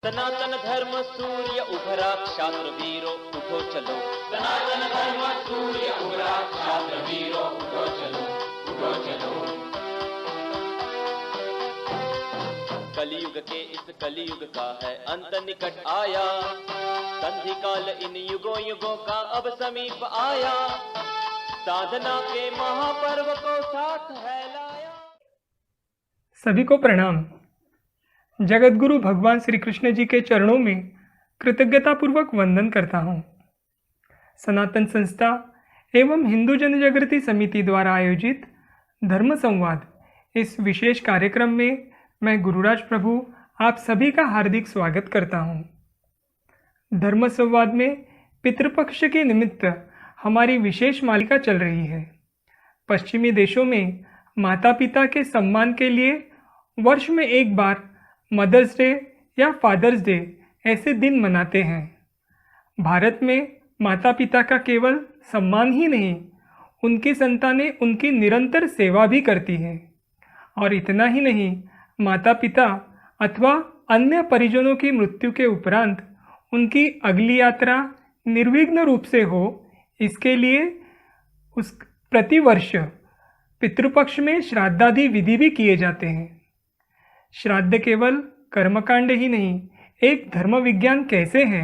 सनातन धर्म सूर्य उभरा क्षात्र वीरो उठो चलो। सनातन धर्म सूर्य उभरा क्षात्र वीरो उठो चलो, उठो चलो। कलयुग के इस कलयुग का है अंत निकट आया, संधि काल इन युगों युगों का अब समीप आया, साधना के महापर्व को साथ है लाया। सभी को प्रणाम। जगतगुरु भगवान श्री कृष्ण जी के चरणों में कृतज्ञतापूर्वक वंदन करता हूँ। सनातन संस्था एवं हिंदू जनजागृति समिति द्वारा आयोजित धर्म संवाद इस विशेष कार्यक्रम में मैं गुरुराज प्रभु आप सभी का हार्दिक स्वागत करता हूँ। धर्म संवाद में पितृपक्ष के निमित्त हमारी विशेष मालिका चल रही है। पश्चिमी देशों में माता पिता के सम्मान के लिए वर्ष में एक बार मदर्स डे या फादर्स डे ऐसे दिन मनाते हैं। भारत में माता पिता का केवल सम्मान ही नहीं, उनकी संतानें उनकी निरंतर सेवा भी करती हैं। और इतना ही नहीं, माता पिता अथवा अन्य परिजनों की मृत्यु के उपरांत उनकी अगली यात्रा निर्विघ्न रूप से हो, इसके लिए उस प्रतिवर्ष पितृपक्ष में श्राद्धादि विधि भी किए जाते हैं। श्राद्ध केवल कर्मकांड ही नहीं, एक धर्म विज्ञान कैसे है,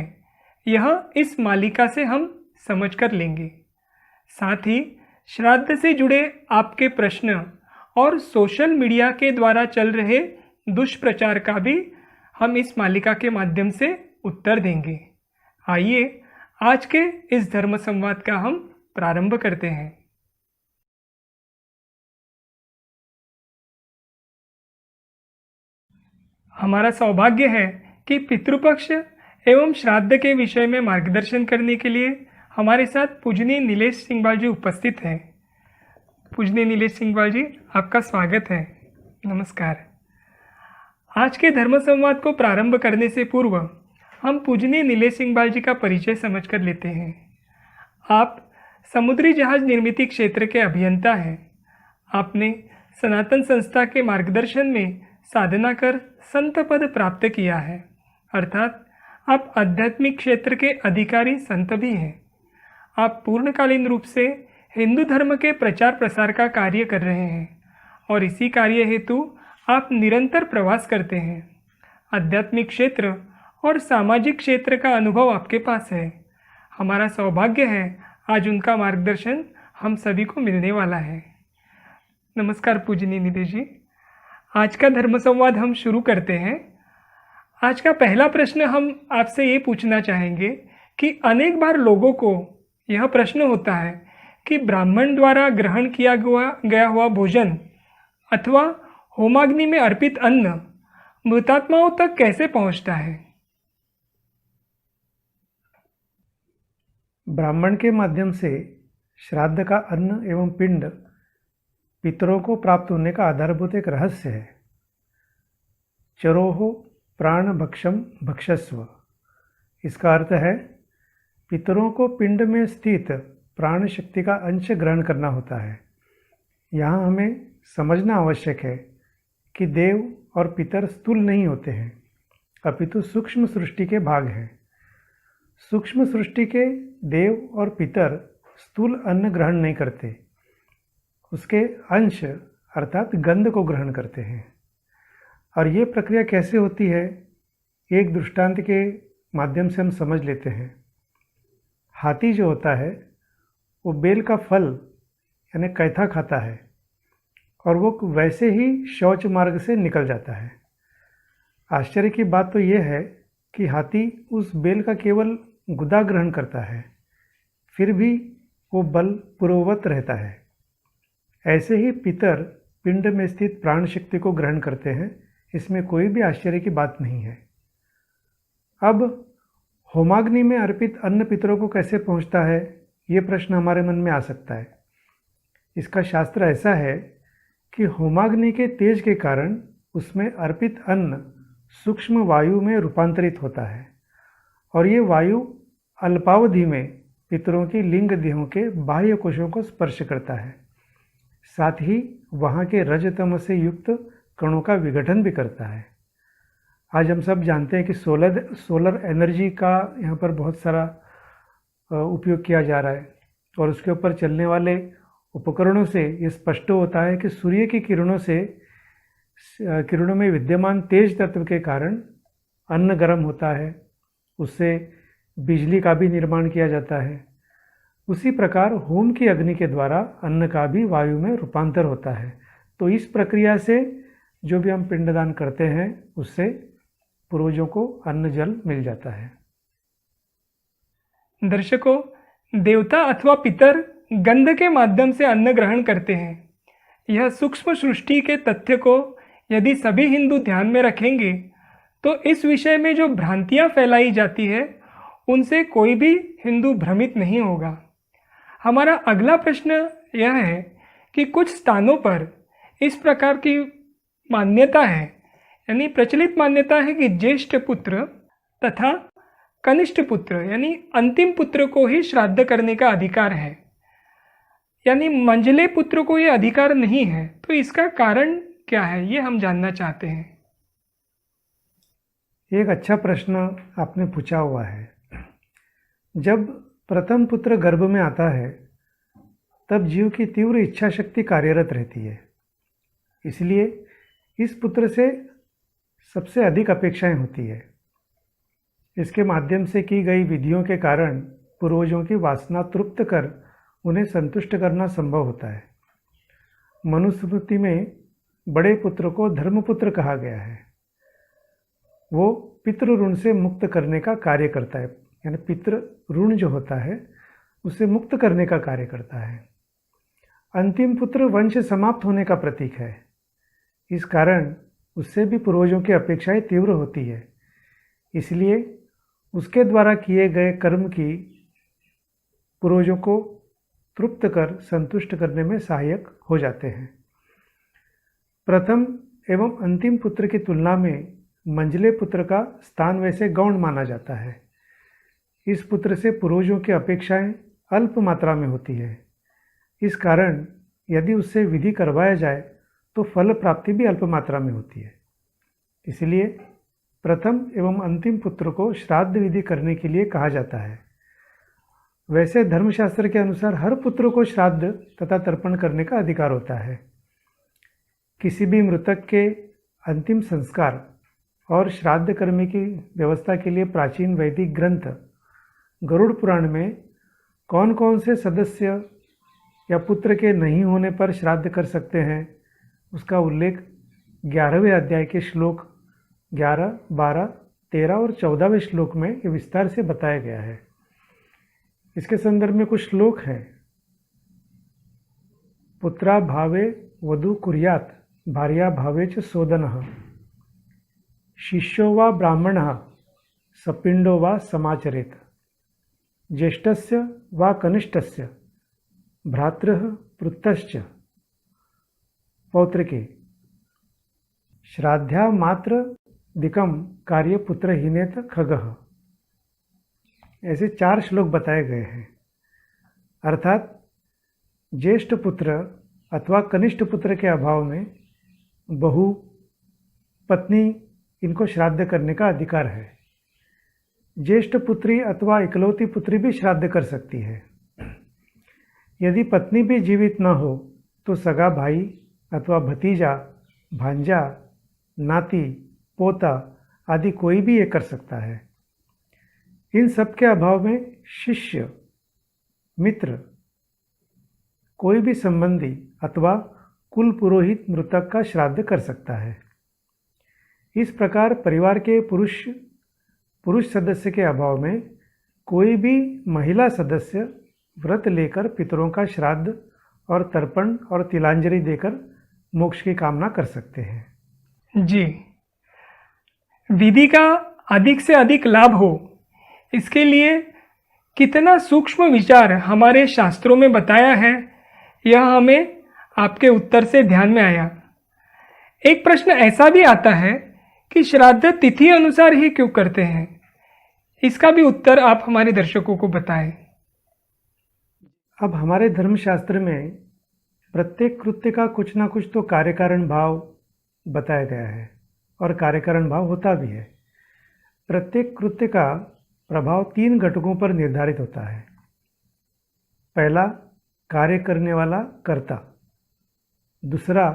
यह इस मालिका से हम समझ कर लेंगे। साथ ही श्राद्ध से जुड़े आपके प्रश्न और सोशल मीडिया के द्वारा चल रहे दुष्प्रचार का भी हम इस मालिका के माध्यम से उत्तर देंगे। आइए आज के इस धर्म संवाद का हम प्रारंभ करते हैं। हमारा सौभाग्य है कि पितृपक्ष एवं श्राद्ध के विषय में मार्गदर्शन करने के लिए हमारे साथ पूजनीय नीलेश सिंघवाल जी उपस्थित हैं। पूजनीय नीलेश सिंघवाल जी, आपका स्वागत है। नमस्कार। आज के धर्म संवाद को प्रारंभ करने से पूर्व हम पूजनीय नीलेश सिंघवाल जी का परिचय समझ कर लेते हैं। आप समुद्री जहाज निर्मित क्षेत्र के अभियंता हैं। आपने सनातन संस्था के मार्गदर्शन में साधना कर संत पद प्राप्त किया है, अर्थात आप आध्यात्मिक क्षेत्र के अधिकारी संत भी हैं। आप पूर्णकालीन रूप से हिंदू धर्म के प्रचार प्रसार का कार्य कर रहे हैं और इसी कार्य हेतु आप निरंतर प्रवास करते हैं। आध्यात्मिक क्षेत्र और सामाजिक क्षेत्र का अनुभव आपके पास है। हमारा सौभाग्य है आज उनका मार्गदर्शन हम सभी को मिलने वाला है। नमस्कार पूजनीय नीलेश जी। आज का धर्म संवाद हम शुरू करते हैं। आज का पहला प्रश्न हम आपसे ये पूछना चाहेंगे कि अनेक बार लोगों को यह प्रश्न होता है कि ब्राह्मण द्वारा ग्रहण किया गया हुआ भोजन अथवा होमाग्नि में अर्पित अन्न मृतात्माओं तक कैसे पहुंचता है। ब्राह्मण के माध्यम से श्राद्ध का अन्न एवं पिंड पितरों को प्राप्त होने का आधारभूत एक रहस्य है। चरोहो प्राण भक्षम भक्षस्व, इसका अर्थ है पितरों को पिंड में स्थित प्राण शक्ति का अंश ग्रहण करना होता है। यहाँ हमें समझना आवश्यक है कि देव और पितर स्थूल नहीं होते हैं, अपितु सूक्ष्म सृष्टि के भाग हैं। सूक्ष्म सृष्टि के देव और पितर स्थूल अन्न ग्रहण नहीं करते, उसके अंश अर्थात गंध को ग्रहण करते हैं। और ये प्रक्रिया कैसे होती है, एक दृष्टांत के माध्यम से हम समझ लेते हैं। हाथी जो होता है वो बेल का फल यानी कैथा खाता है और वो वैसे ही शौच मार्ग से निकल जाता है। आश्चर्य की बात तो ये है कि हाथी उस बेल का केवल गुदा ग्रहण करता है, फिर भी वो बल पूर्ववत रहता है। ऐसे ही पितर पिंड में स्थित प्राण शक्ति को ग्रहण करते हैं, इसमें कोई भी आश्चर्य की बात नहीं है। अब होमाग्नि में अर्पित अन्न पितरों को कैसे पहुंचता है, ये प्रश्न हमारे मन में आ सकता है। इसका शास्त्र ऐसा है कि होमाग्नि के तेज के कारण उसमें अर्पित अन्न सूक्ष्म वायु में रूपांतरित होता है और ये वायु अल्पावधि में पितरों की लिंग देहों के बाह्य कोशों को स्पर्श करता है, साथ ही वहाँ के रजतम से युक्त कणों का विघटन भी करता है। आज हम सब जानते हैं कि सोलर एनर्जी का यहाँ पर बहुत सारा उपयोग किया जा रहा है और उसके ऊपर चलने वाले उपकरणों से ये स्पष्ट होता है कि सूर्य की किरणों में विद्यमान तेज तत्व के कारण अन्न गर्म होता है, उससे बिजली का भी निर्माण किया जाता है। उसी प्रकार होम की अग्नि के द्वारा अन्न का भी वायु में रूपांतर होता है। तो इस प्रक्रिया से जो भी हम पिंडदान करते हैं उससे पूर्वजों को अन्न जल मिल जाता है। दर्शकों, देवता अथवा पितर गंध के माध्यम से अन्न ग्रहण करते हैं। यह सूक्ष्म सृष्टि के तथ्य को यदि सभी हिंदू ध्यान में रखेंगे तो इस विषय में जो भ्रांतियां फैलाई जाती है उनसे कोई भी हिंदू भ्रमित नहीं होगा। हमारा अगला प्रश्न यह है कि कुछ स्थानों पर इस प्रकार की मान्यता है, यानी प्रचलित मान्यता है कि ज्येष्ठ पुत्र तथा कनिष्ठ पुत्र यानी अंतिम पुत्र को ही श्राद्ध करने का अधिकार है, यानी मंझले पुत्र को यह अधिकार नहीं है। तो इसका कारण क्या है, ये हम जानना चाहते हैं। एक अच्छा प्रश्न आपने पूछा हुआ है। जब प्रथम पुत्र गर्भ में आता है तब जीव की तीव्र इच्छा शक्ति कार्यरत रहती है, इसलिए इस पुत्र से सबसे अधिक अपेक्षाएं होती है। इसके माध्यम से की गई विधियों के कारण पूर्वजों की वासना तृप्त कर उन्हें संतुष्ट करना संभव होता है। मनुस्मृति में बड़े पुत्र को धर्मपुत्र कहा गया है। वो पितृ ऋण से मुक्त करने का कार्य करता है, यानी पितृ ऋण जो होता है उसे मुक्त करने का कार्य करता है। अंतिम पुत्र वंश समाप्त होने का प्रतीक है, इस कारण उससे भी पूर्वजों की अपेक्षाएं तीव्र होती है, इसलिए उसके द्वारा किए गए कर्म की पूर्वजों को तृप्त कर संतुष्ट करने में सहायक हो जाते हैं। प्रथम एवं अंतिम पुत्र की तुलना में मंझले पुत्र का स्थान वैसे गौण माना जाता है। इस पुत्र से पूर्वजों की अपेक्षाएं अल्प मात्रा में होती है, इस कारण यदि उससे विधि करवाया जाए तो फल प्राप्ति भी अल्प मात्रा में होती है। इसलिए प्रथम एवं अंतिम पुत्र को श्राद्ध विधि करने के लिए कहा जाता है। वैसे धर्मशास्त्र के अनुसार हर पुत्र को श्राद्ध तथा तर्पण करने का अधिकार होता है। किसी भी मृतक के अंतिम संस्कार और श्राद्ध कर्म की व्यवस्था के लिए प्राचीन वैदिक ग्रंथ गरुड़ पुराण में कौन कौन से सदस्य या पुत्र के नहीं होने पर श्राद्ध कर सकते हैं उसका उल्लेख 11वें अध्याय के श्लोक 11, 12, 13 और 14वें श्लोक में ये विस्तार से बताया गया है। इसके संदर्भ में कुछ श्लोक हैं। पुत्रा भावे वधु कुर्यात् भार्या भावे च सोदनः, शिष्यो वा ब्राह्मणः सपिंडो वा समाचरेत्, ज्येष्ठस्य वा कनिष्ठस्य भ्रातृः पृत्तश्च पौत्रके, श्राद्धा मात्र दिकम कार्य पुत्रहीनेत खगः। ऐसे 4 श्लोक बताए गए हैं। अर्थात ज्येष्ठ पुत्र अथवा कनिष्ठ पुत्र के अभाव में बहू, पत्नी इनको श्राद्ध करने का अधिकार है। ज्येष्ठ पुत्री अथवा इकलौती पुत्री भी श्राद्ध कर सकती है। यदि पत्नी भी जीवित न हो तो सगा भाई अथवा भतीजा, भांजा, नाती, पोता आदि कोई भी ये कर सकता है। इन सब के अभाव में शिष्य, मित्र, कोई भी संबंधी अथवा कुल पुरोहित मृतक का श्राद्ध कर सकता है। इस प्रकार परिवार के पुरुष सदस्य के अभाव में कोई भी महिला सदस्य व्रत लेकर पितरों का श्राद्ध और तर्पण और तिलांजलि देकर मोक्ष की कामना कर सकते हैं। जी, विधि का अधिक से अधिक लाभ हो इसके लिए कितना सूक्ष्म विचार हमारे शास्त्रों में बताया है, यह हमें आपके उत्तर से ध्यान में आया। एक प्रश्न ऐसा भी आता है कि श्राद्ध तिथि अनुसार ही क्यों करते हैं, इसका भी उत्तर आप हमारे दर्शकों को बताएं। अब हमारे धर्मशास्त्र में प्रत्येक कृत्य का कुछ ना कुछ तो कार्य कारण भाव बताया गया है। और कार्यकरण भाव होता भी है। प्रत्येक कृत्य का प्रभाव 3 घटकों पर निर्धारित होता है। पहला, कार्य करने वाला कर्ता। दूसरा,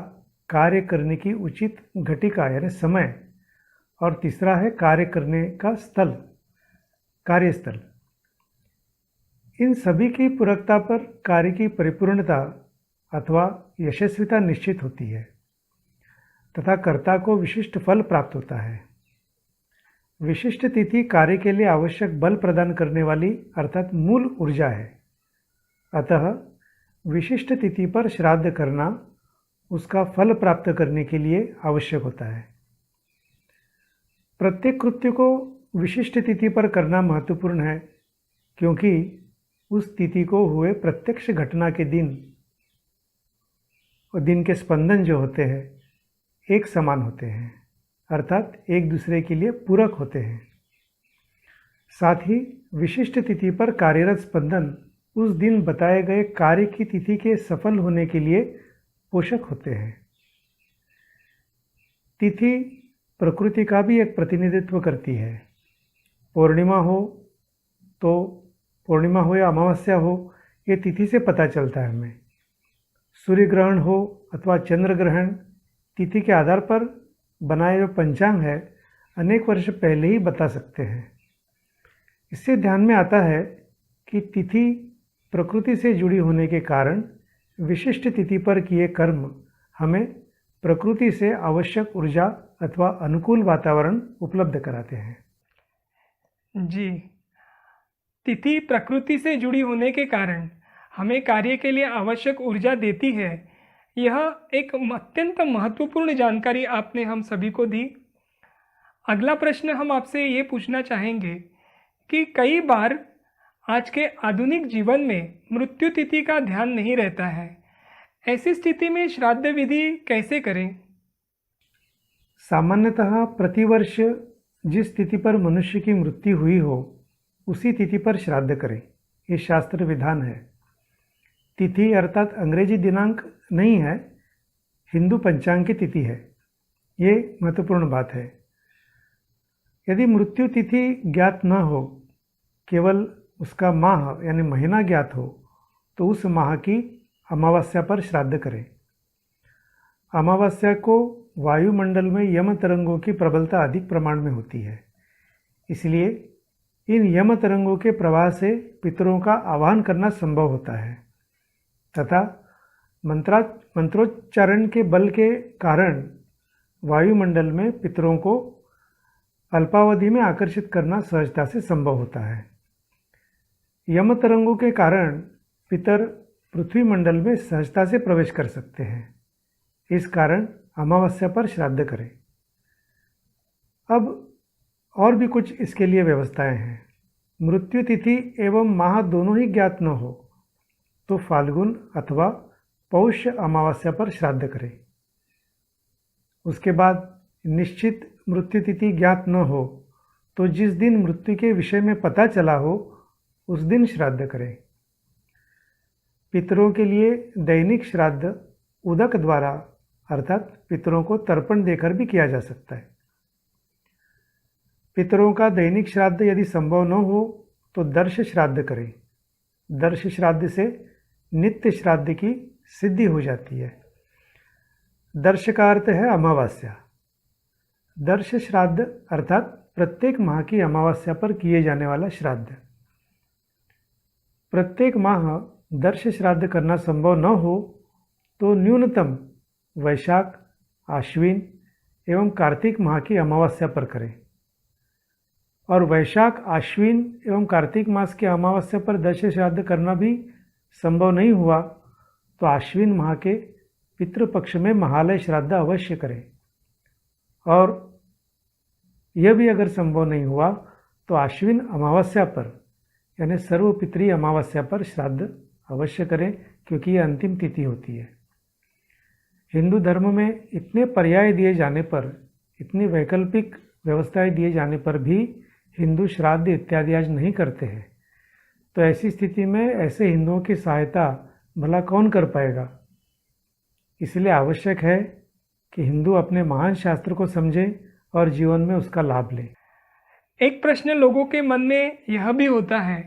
कार्य करने की उचित घटिका यानी समय। और तीसरा है कार्य करने का स्थल, कार्यस्थल। इन सभी की पूरकता पर कार्य की परिपूर्णता अथवा यशस्विता निश्चित होती है तथा कर्ता को विशिष्ट फल प्राप्त होता है। विशिष्ट तिथि कार्य के लिए आवश्यक बल प्रदान करने वाली अर्थात मूल ऊर्जा है। अतः विशिष्ट तिथि पर श्राद्ध करना उसका फल प्राप्त करने के लिए आवश्यक होता है। प्रत्येक कृत्य को विशिष्ट तिथि पर करना महत्वपूर्ण है क्योंकि उस तिथि को हुए प्रत्यक्ष घटना के दिन और दिन के स्पंदन जो होते हैं एक समान होते हैं, अर्थात एक दूसरे के लिए पूरक होते हैं। साथ ही विशिष्ट तिथि पर कार्यरत स्पंदन उस दिन बताए गए कार्य की तिथि के सफल होने के लिए पोषक होते हैं। तिथि प्रकृति का भी एक प्रतिनिधित्व करती है। पूर्णिमा हो या अमावस्या हो, ये तिथि से पता चलता है हमें। सूर्य ग्रहण हो अथवा चंद्र ग्रहण, तिथि के आधार पर बनाए जो पंचांग है अनेक वर्ष पहले ही बता सकते हैं। इससे ध्यान में आता है कि तिथि प्रकृति से जुड़ी होने के कारण विशिष्ट तिथि पर किए कर्म हमें प्रकृति से आवश्यक ऊर्जा अथवा अनुकूल वातावरण उपलब्ध कराते हैं। जी, तिथि प्रकृति से जुड़ी होने के कारण हमें कार्य के लिए आवश्यक ऊर्जा देती है। यह एक अत्यंत महत्वपूर्ण जानकारी आपने हम सभी को दी। अगला प्रश्न हम आपसे ये पूछना चाहेंगे कि कई बार आज के आधुनिक जीवन में मृत्यु तिथि का ध्यान नहीं रहता है। ऐसी स्थिति में श्राद्ध विधि कैसे करें? सामान्यतः प्रतिवर्ष जिस तिथि पर मनुष्य की मृत्यु हुई हो उसी तिथि पर श्राद्ध करें, ये शास्त्र विधान है। तिथि अर्थात अंग्रेजी दिनांक नहीं है, हिंदू पंचांग की तिथि है। ये महत्वपूर्ण बात है। यदि मृत्यु तिथि ज्ञात न हो, केवल उसका माह यानी महीना ज्ञात हो, तो उस माह की अमावस्या पर श्राद्ध करें। अमावस्या को वायुमंडल में यम तरंगों की प्रबलता अधिक प्रमाण में होती है, इसलिए इन यम तरंगों के प्रवाह से पितरों का आवाहन करना संभव होता है तथा मंत्रोच्चारण के बल के कारण वायुमंडल में पितरों को अल्पावधि में आकर्षित करना सहजता से संभव होता है। यम तरंगों के कारण पितर पृथ्वी मंडल में सहजता से प्रवेश कर सकते हैं। इस कारण अमावस्या पर श्राद्ध करें। अब और भी कुछ इसके लिए व्यवस्थाएं हैं। मृत्यु तिथि एवं माह दोनों ही ज्ञात न हो तो फाल्गुन अथवा पौष अमावस्या पर श्राद्ध करें। उसके बाद निश्चित मृत्यु तिथि ज्ञात न हो तो जिस दिन मृत्यु के विषय में पता चला हो उस दिन श्राद्ध करें। पितरों के लिए दैनिक श्राद्ध उदक द्वारा अर्थात पितरों को तर्पण देकर भी किया जा सकता है। पितरों का दैनिक श्राद्ध यदि संभव न हो तो दर्श श्राद्ध करें। दर्श श्राद्ध से नित्य श्राद्ध की सिद्धि हो जाती है। दर्श का अर्थ है अमावस्या। दर्श श्राद्ध अर्थात प्रत्येक माह की अमावस्या पर किए जाने वाला श्राद्ध। प्रत्येक माह दर्श श्राद्ध करना संभव न हो तो न्यूनतम वैशाख, आश्विन एवं कार्तिक माह की अमावस्या पर करें। और वैशाख, आश्विन एवं कार्तिक मास की अमावस्या पर दर्श श्राद्ध करना भी संभव नहीं हुआ तो आश्विन माह के पितृपक्ष में महालय श्राद्ध अवश्य करें। और यह भी अगर संभव नहीं हुआ तो आश्विन अमावस्या पर यानी सर्वपितृ अमावस्या पर श्राद्ध अवश्य करें, क्योंकि यह अंतिम तिथि होती है। हिंदू धर्म में इतने पर्याय दिए जाने पर, इतनी वैकल्पिक व्यवस्थाएं दिए जाने पर भी हिंदू श्राद्ध इत्यादि आज नहीं करते हैं। तो ऐसी स्थिति में ऐसे हिंदुओं की सहायता भला कौन कर पाएगा? इसलिए आवश्यक है कि हिंदू अपने महान शास्त्र को समझें और जीवन में उसका लाभ लें। एक प्रश्न लोगों के मन में यह भी होता है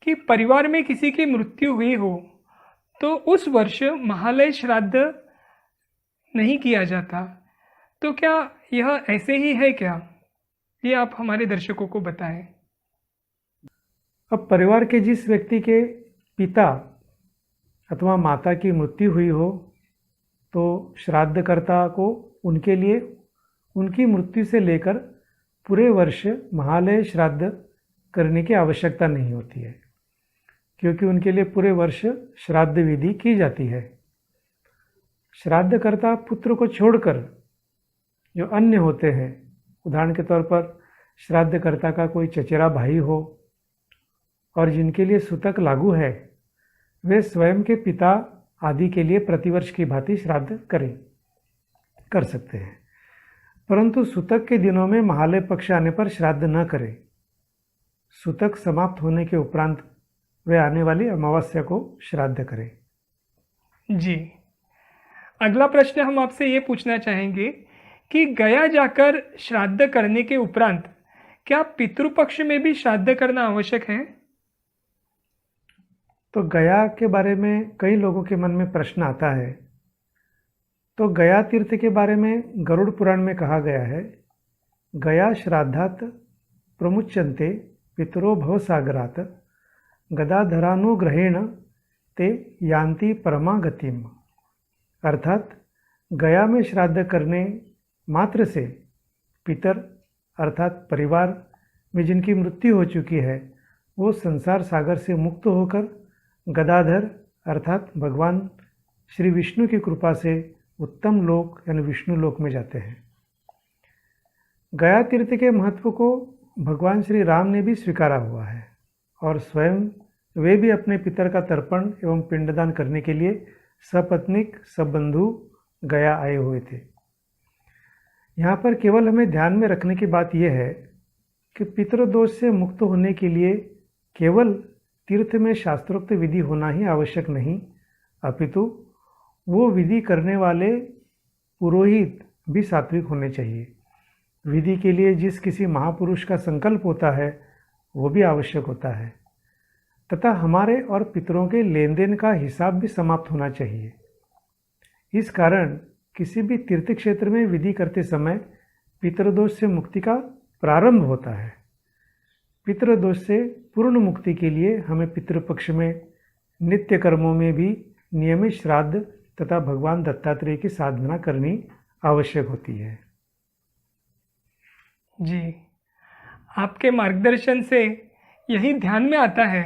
कि परिवार में किसी की मृत्यु हुई हो तो उस वर्ष महालय श्राद्ध नहीं किया जाता, तो क्या यह ऐसे ही है क्या? ये आप हमारे दर्शकों को बताएं। अब परिवार के जिस व्यक्ति के पिता अथवा माता की मृत्यु हुई हो तो श्राद्धकर्ता को उनके लिए उनकी मृत्यु से लेकर पूरे वर्ष महालय श्राद्ध करने की आवश्यकता नहीं होती है, क्योंकि उनके लिए पूरे वर्ष श्राद्ध विधि की जाती है। श्राद्धकर्ता पुत्र को छोड़कर जो अन्य होते हैं, उदाहरण के तौर पर श्राद्धकर्ता का कोई चचेरा भाई हो और जिनके लिए सूतक लागू है, वे स्वयं के पिता आदि के लिए प्रतिवर्ष की भांति श्राद्ध कर सकते हैं, परंतु सूतक के दिनों में महालय पक्ष आने पर श्राद्ध न करें। सूतक समाप्त होने के उपरांत वे आने वाली अमावस्या को श्राद्ध करें। जी, अगला प्रश्न हम आपसे ये पूछना चाहेंगे कि गया जाकर श्राद्ध करने के उपरांत क्या पितृपक्ष में भी श्राद्ध करना आवश्यक है? तो गया के बारे में कई लोगों के मन में प्रश्न आता है। तो गया तीर्थ के बारे में गरुड़ पुराण में कहा गया है, गया श्राद्धात प्रमुच्यन्ते पितरो भवसागरात गदाधरानुग्रहेण ते यान्ति परमा गतिम। अर्थात गया में श्राद्ध करने मात्र से पितर अर्थात परिवार में जिनकी मृत्यु हो चुकी है वो संसार सागर से मुक्त होकर गदाधर अर्थात भगवान श्री विष्णु की कृपा से उत्तम लोक यानी विष्णु लोक में जाते हैं। गया तीर्थ के महत्व को भगवान श्री राम ने भी स्वीकारा हुआ है और स्वयं वे भी अपने पितर का तर्पण एवं पिंडदान करने के लिए सपत्नीक सबबंधु गया आए हुए थे। यहाँ पर केवल हमें ध्यान में रखने की बात यह है कि पितृदोष से मुक्त होने के लिए केवल तीर्थ में शास्त्रोक्त विधि होना ही आवश्यक नहीं, अपितु वो विधि करने वाले पुरोहित भी सात्विक होने चाहिए। विधि के लिए जिस किसी महापुरुष का संकल्प होता है वो भी आवश्यक होता है, तथा हमारे और पितरों के लेन देन का हिसाब भी समाप्त होना चाहिए। इस कारण किसी भी तीर्थ क्षेत्र में विधि करते समय पितृदोष से मुक्ति का प्रारंभ होता है। पितृदोष से पूर्ण मुक्ति के लिए हमें पितृपक्ष में नित्य कर्मों में भी नियमित श्राद्ध तथा भगवान दत्तात्रेय की साधना करनी आवश्यक होती है। जी, आपके मार्गदर्शन से यही ध्यान में आता है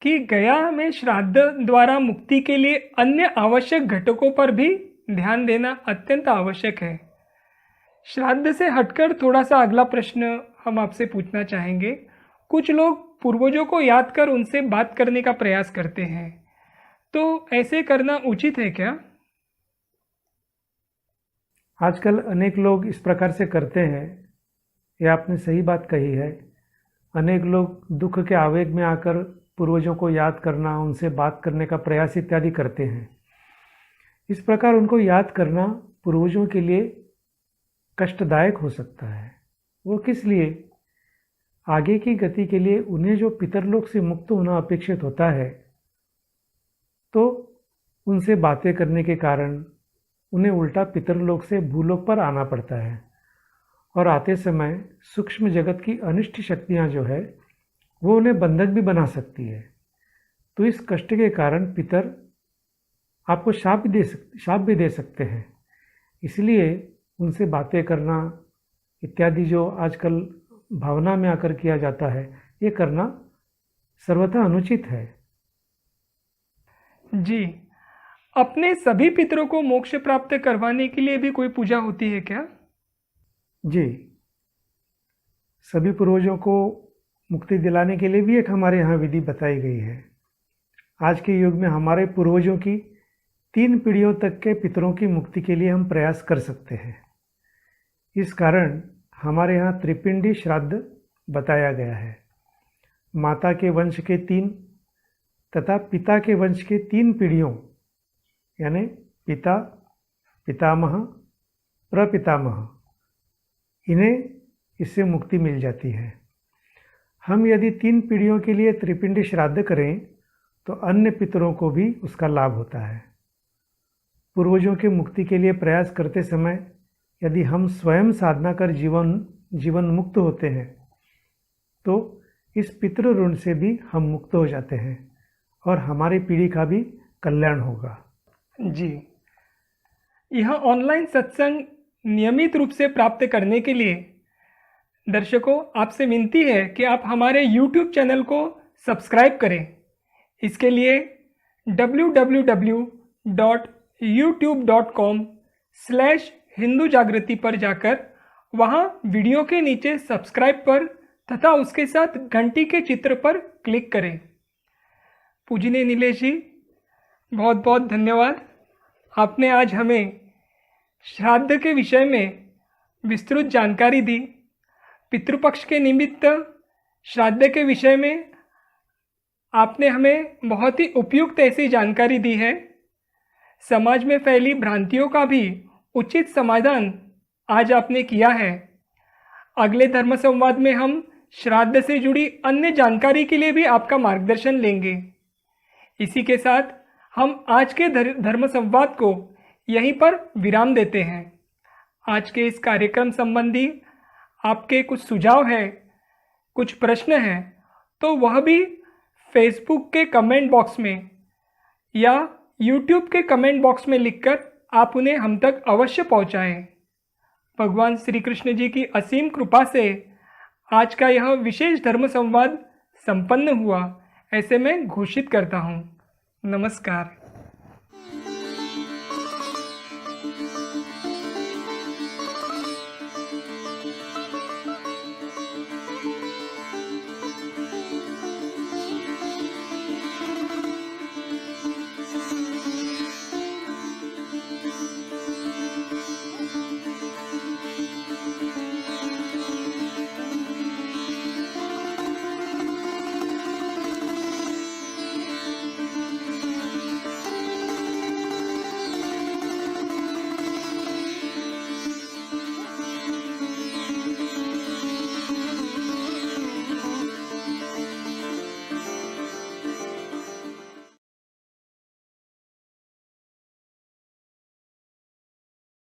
कि गया में श्राद्ध द्वारा मुक्ति के लिए अन्य आवश्यक घटकों पर भी ध्यान देना अत्यंत आवश्यक है। श्राद्ध से हटकर थोड़ा सा अगला प्रश्न हम आपसे पूछना चाहेंगे। कुछ लोग पूर्वजों को याद कर उनसे बात करने का प्रयास करते हैं, तो ऐसे करना उचित है क्या? आजकल अनेक लोग इस प्रकार से करते हैं, यह आपने सही बात कही है। अनेक लोग दुख के आवेग में आकर पूर्वजों को याद करना, उनसे बात करने का प्रयास इत्यादि करते हैं। इस प्रकार उनको याद करना पूर्वजों के लिए कष्टदायक हो सकता है। वो किस लिए? आगे की गति के लिए उन्हें जो पितरलोक से मुक्त होना अपेक्षित होता है, तो उनसे बातें करने के कारण उन्हें उल्टा पितरलोक से भूलोक पर आना पड़ता है और आते समय सूक्ष्म जगत की अनिष्ट शक्तियाँ जो है वो उन्हें बंधक भी बना सकती है। तो इस कष्ट के कारण पितर आपको शाप भी दे सकते हैं। इसलिए उनसे बातें करना इत्यादि जो आजकल भावना में आकर किया जाता है, ये करना सर्वथा अनुचित है। जी, अपने सभी पितरों को मोक्ष प्राप्त करवाने के लिए भी कोई पूजा होती है क्या? जी, सभी पूर्वजों को मुक्ति दिलाने के लिए भी एक हमारे यहाँ विधि बताई गई है। आज के युग में हमारे पूर्वजों की 3 पीढ़ियों तक के पितरों की मुक्ति के लिए हम प्रयास कर सकते हैं। इस कारण हमारे यहाँ त्रिपिंडी श्राद्ध बताया गया है। माता के वंश के 3 तथा पिता के वंश के 3 पीढ़ियों यानी पिता, पितामह, प्रपितामह, इन्हें इससे मुक्ति मिल जाती है। हम यदि 3 पीढ़ियों के लिए त्रिपिंडी श्राद्ध करें तो अन्य पितरों को भी उसका लाभ होता है। पूर्वजों के मुक्ति के लिए प्रयास करते समय यदि हम स्वयं साधना कर जीवन मुक्त होते हैं तो इस पितृ ऋण से भी हम मुक्त हो जाते हैं और हमारी पीढ़ी का भी कल्याण होगा। जी, यह ऑनलाइन सत्संग नियमित रूप से प्राप्त करने के लिए दर्शकों आपसे विनती है कि आप हमारे YouTube चैनल को सब्सक्राइब करें। इसके लिए www.youtube.com/hindujagriti पर जाकर वहाँ वीडियो के नीचे सब्सक्राइब पर तथा उसके साथ घंटी के चित्र पर क्लिक करें। पूजनीय नीलेश जी, बहुत बहुत धन्यवाद। आपने आज हमें श्राद्ध के विषय में विस्तृत जानकारी दी। पितृपक्ष के निमित्त श्राद्ध के विषय में आपने हमें बहुत ही उपयुक्त ऐसी जानकारी दी है। समाज में फैली भ्रांतियों का भी उचित समाधान आज आपने किया है। अगले धर्म संवाद में हम श्राद्ध से जुड़ी अन्य जानकारी के लिए भी आपका मार्गदर्शन लेंगे। इसी के साथ हम आज के धर्म संवाद को यहीं पर विराम देते हैं। आज के इस कार्यक्रम संबंधी आपके कुछ सुझाव हैं, कुछ प्रश्न हैं, तो वह भी फेसबुक के कमेंट बॉक्स में या यूट्यूब के कमेंट बॉक्स में लिखकर आप उन्हें हम तक अवश्य पहुंचाएं। भगवान श्री कृष्ण जी की असीम कृपा से आज का यह विशेष धर्म संवाद संपन्न हुआ, ऐसे मैं घोषित करता हूँ। नमस्कार।